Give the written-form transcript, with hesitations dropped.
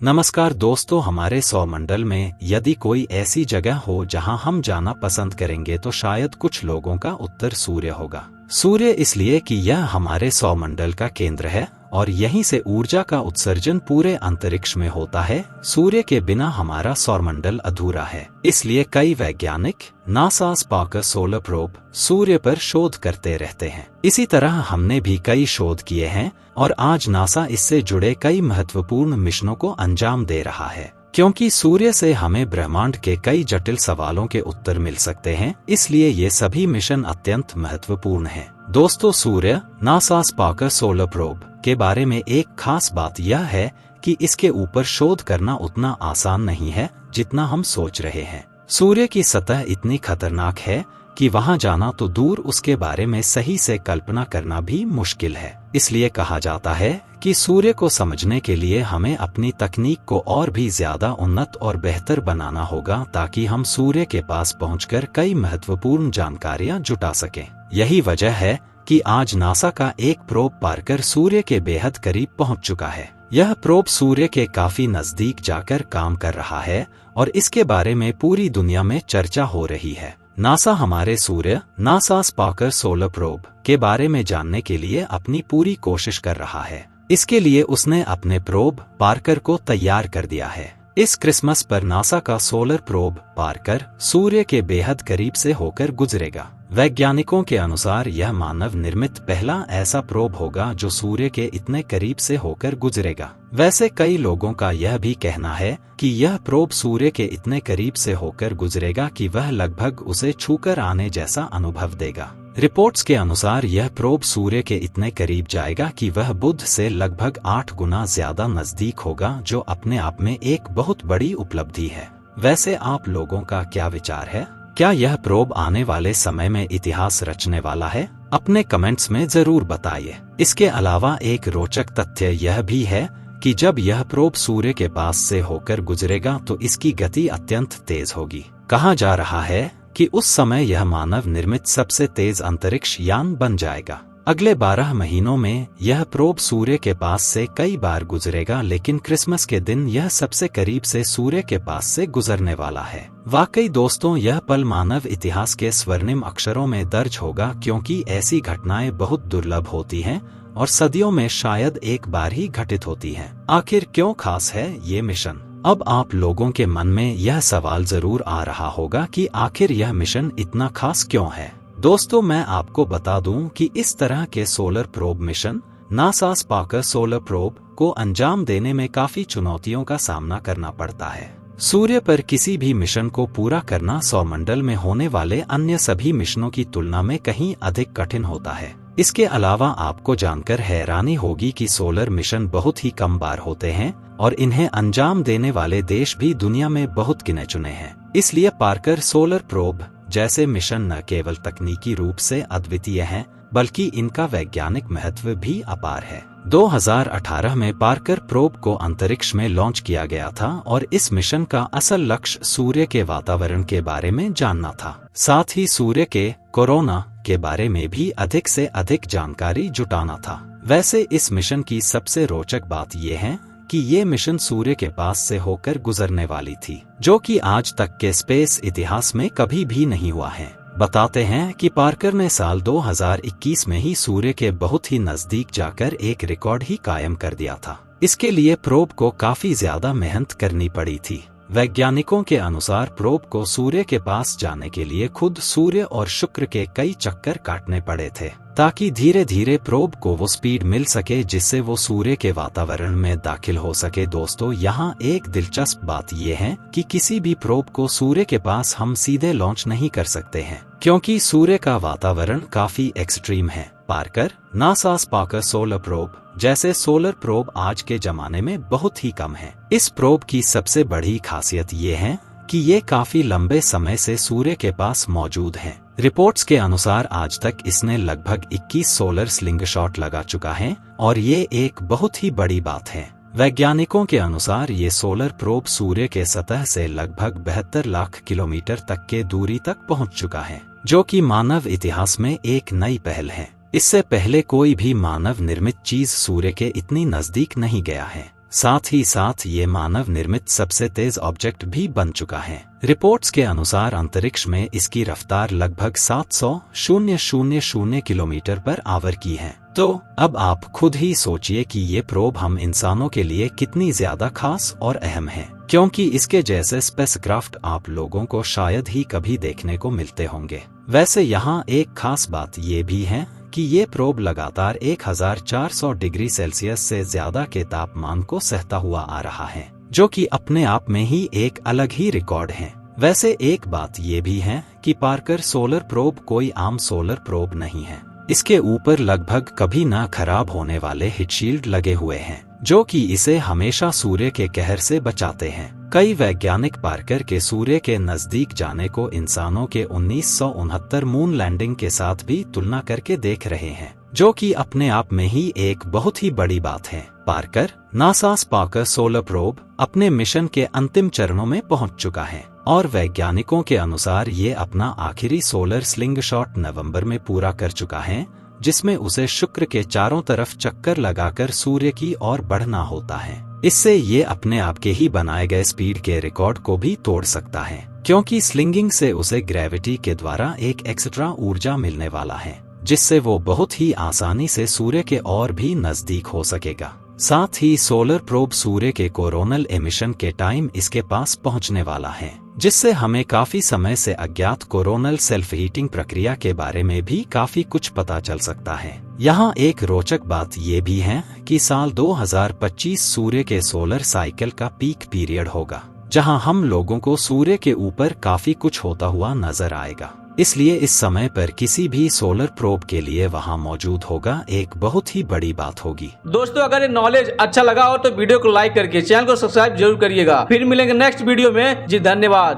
नमस्कार दोस्तों, हमारे सौरमंडल में यदि कोई ऐसी जगह हो जहां हम जाना पसंद करेंगे तो शायद कुछ लोगों का उत्तर सूर्य होगा। सूर्य इसलिए कि यह हमारे सौरमंडल का केंद्र है और यहीं से ऊर्जा का उत्सर्जन पूरे अंतरिक्ष में होता है। सूर्य के बिना हमारा सौरमंडल अधूरा है। इसलिए कई वैज्ञानिक नासा स्पार्कर सोलर प्रोब सूर्य पर शोध करते रहते हैं। इसी तरह हमने भी कई शोध किए हैं और आज नासा इससे जुड़े कई महत्वपूर्ण मिशनों को अंजाम दे रहा है। क्योंकि सूर्य से हमें ब्रह्मांड के कई जटिल सवालों के उत्तर मिल सकते हैं, इसलिए ये सभी मिशन अत्यंत महत्वपूर्ण हैं। दोस्तों, सूर्य नासा स्पार्कर सोलर प्रोब के बारे में एक खास बात यह है कि इसके ऊपर शोध करना उतना आसान नहीं है जितना हम सोच रहे हैं। सूर्य की सतह इतनी खतरनाक है कि वहां जाना तो दूर, उसके बारे में सही से कल्पना करना भी मुश्किल है। इसलिए कहा जाता है कि सूर्य को समझने के लिए हमें अपनी तकनीक को और भी ज्यादा उन्नत और बेहतर बनाना होगा ताकि हम सूर्य के पास पहुंचकर कई महत्वपूर्ण जानकारियां जुटा सकें। यही वजह है कि आज नासा का एक प्रोब पार्कर सूर्य के बेहद करीब पहुंच चुका है। यह प्रोब सूर्य के काफी नजदीक जाकर काम कर रहा है और इसके बारे में पूरी दुनिया में चर्चा हो रही है। नासा हमारे सूर्य नासा स्पार्कर सोलर प्रोब के बारे में जानने के लिए अपनी पूरी कोशिश कर रहा है। इसके लिए उसने अपने प्रोब पार्कर को तैयार कर दिया है। इस क्रिसमस पर नासा का सोलर प्रोब पार्कर सूर्य के बेहद करीब से होकर गुजरेगा। वैज्ञानिकों के अनुसार यह मानव निर्मित पहला ऐसा प्रोब होगा जो सूर्य के इतने करीब से होकर गुजरेगा। वैसे कई लोगों का यह भी कहना है कि यह प्रोब सूर्य के इतने करीब से होकर गुजरेगा कि वह लगभग उसे छूकर आने जैसा अनुभव देगा। रिपोर्ट्स के अनुसार यह प्रोब सूर्य के इतने करीब जाएगा कि वह बुध से लगभग 8 गुना ज्यादा नजदीक होगा, जो अपने आप में एक बहुत बड़ी उपलब्धि है। वैसे आप लोगों का क्या विचार है? क्या यह प्रोब आने वाले समय में इतिहास रचने वाला है? अपने कमेंट्स में जरूर बताइए। इसके अलावा एक रोचक तथ्य यह भी है कि जब यह प्रोब सूर्य के पास से होकर गुजरेगा तो इसकी गति अत्यंत तेज होगी। कहा जा रहा है कि उस समय यह मानव निर्मित सबसे तेज अंतरिक्ष यान बन जाएगा। अगले 12 महीनों में यह प्रोब सूर्य के पास से कई बार गुजरेगा, लेकिन क्रिसमस के दिन यह सबसे करीब से सूर्य के पास से गुजरने वाला है। वाकई दोस्तों, यह पल मानव इतिहास के स्वर्णिम अक्षरों में दर्ज होगा, क्योंकि ऐसी घटनाएं बहुत दुर्लभ होती हैं और सदियों में शायद एक बार ही घटित होती हैं। आखिर क्यों खास है ये मिशन? अब आप लोगों के मन में यह सवाल जरूर आ रहा होगा कि आखिर यह मिशन इतना खास क्यों है। दोस्तों, मैं आपको बता दूं कि इस तरह के सोलर प्रोब मिशन नासा स्पार्कर सोलर प्रोब को अंजाम देने में काफी चुनौतियों का सामना करना पड़ता है। सूर्य पर किसी भी मिशन को पूरा करना सौरमंडल में होने वाले अन्य सभी मिशनों की तुलना में कहीं अधिक कठिन होता है। इसके अलावा आपको जानकर हैरानी होगी कि सोलर मिशन बहुत ही कम बार होते हैं और इन्हें अंजाम देने वाले देश भी दुनिया में बहुत गिने चुने हैं। इसलिए पार्कर सोलर प्रोब जैसे मिशन न केवल तकनीकी रूप से अद्वितीय हैं, बल्कि इनका वैज्ञानिक महत्व भी अपार है। 2018 में पार्कर प्रोब को अंतरिक्ष में लॉन्च किया गया था और इस मिशन का असल लक्ष्य सूर्य के वातावरण के बारे में जानना था। साथ ही सूर्य के कोरोना के बारे में भी अधिक से अधिक जानकारी जुटाना था। वैसे इस मिशन की सबसे रोचक बात यह है कि ये मिशन सूर्य के पास से होकर गुजरने वाली थी, जो कि आज तक के स्पेस इतिहास में कभी भी नहीं हुआ है। बताते हैं कि पार्कर ने साल 2021 में ही सूर्य के बहुत ही नजदीक जाकर एक रिकॉर्ड ही कायम कर दिया था। इसके लिए प्रोब को काफी ज्यादा मेहनत करनी पड़ी थी। वैज्ञानिकों के अनुसार प्रोब को सूर्य के पास जाने के लिए खुद सूर्य और शुक्र के कई चक्कर काटने पड़े थे, ताकि धीरे धीरे प्रोब को वो स्पीड मिल सके जिससे वो सूर्य के वातावरण में दाखिल हो सके। दोस्तों, यहाँ एक दिलचस्प बात यह है कि किसी भी प्रोब को सूर्य के पास हम सीधे लॉन्च नहीं कर सकते हैं, क्योंकि सूर्य का वातावरण काफी एक्सट्रीम है। पार्कर नासा स्पार्कर सोलर प्रोब जैसे सोलर प्रोब आज के जमाने में बहुत ही कम है। इस प्रोब की सबसे बड़ी खासियत ये है कि ये काफी लंबे समय से सूर्य के पास मौजूद है। रिपोर्ट्स के अनुसार आज तक इसने लगभग 21 सोलर स्लिंगशॉट लगा चुका है और ये एक बहुत ही बड़ी बात है। वैज्ञानिकों के अनुसार ये सोलर प्रोब सूर्य के सतह से लगभग 72 लाख किलोमीटर तक के दूरी तक पहुंच चुका है, जो कि मानव इतिहास में एक नई पहल है। इससे पहले कोई भी मानव निर्मित चीज सूर्य के इतनी नजदीक नहीं गया है। साथ ही साथ ये मानव निर्मित सबसे तेज ऑब्जेक्ट भी बन चुका है। रिपोर्ट्स के अनुसार अंतरिक्ष में इसकी रफ्तार लगभग 700,000 किलोमीटर पर आवर की है। तो अब आप खुद ही सोचिए कि ये प्रोब हम इंसानों के लिए कितनी ज्यादा खास और अहम है, क्योंकि इसके जैसे स्पेसक्राफ्ट आप लोगों को शायद ही कभी देखने को मिलते होंगे। वैसे यहाँ एक खास बात ये भी है कि ये प्रोब लगातार 1400 डिग्री सेल्सियस से ज्यादा के तापमान को सहता हुआ आ रहा है, जो कि अपने आप में ही एक अलग ही रिकॉर्ड है। वैसे एक बात ये भी है कि पार्कर सोलर प्रोब कोई आम सोलर प्रोब नहीं है। इसके ऊपर लगभग कभी ना खराब होने वाले हीटशील्ड लगे हुए हैं, जो कि इसे हमेशा सूर्य के कहर से बचाते हैं। कई वैज्ञानिक पार्कर के सूर्य के नजदीक जाने को इंसानों के 1969 मून लैंडिंग के साथ भी तुलना करके देख रहे हैं, जो कि अपने आप में ही एक बहुत ही बड़ी बात है। Parker NASA Parker solar probe अपने मिशन के अंतिम चरणों में पहुंच चुका है और वैज्ञानिकों के अनुसार ये अपना आखिरी सोलर स्लिंगशॉट नवंबर में पूरा कर चुका है, जिसमें उसे शुक्र के चारों तरफ चक्कर लगाकर सूर्य की ओर बढ़ना होता है। इससे ये अपने आप के ही बनाए गए स्पीड के रिकॉर्ड को भी तोड़ सकता है, क्योंकि स्लिंगिंग से उसे ग्रेविटी के द्वारा एक एक्स्ट्रा ऊर्जा मिलने वाला है, जिससे वो बहुत ही आसानी से सूर्य के और भी नजदीक हो सकेगा। साथ ही सोलर प्रोब सूर्य के कोरोनल एमिशन के टाइम इसके पास पहुंचने वाला है, जिससे हमें काफी समय से अज्ञात कोरोनल सेल्फ हीटिंग प्रक्रिया के बारे में भी काफी कुछ पता चल सकता है। यहाँ एक रोचक बात ये भी है कि साल 2025 सूर्य के सोलर साइकिल का पीक पीरियड होगा, जहाँ हम लोगों को सूर्य के ऊपर काफी कुछ होता हुआ नजर आएगा। इसलिए इस समय पर किसी भी सोलर प्रोब के लिए वहां मौजूद होगा एक बहुत ही बड़ी बात होगी। दोस्तों, अगर ये नॉलेज अच्छा लगा हो तो वीडियो को लाइक करके चैनल को सब्सक्राइब जरूर करिएगा। फिर मिलेंगे नेक्स्ट वीडियो में। जी धन्यवाद।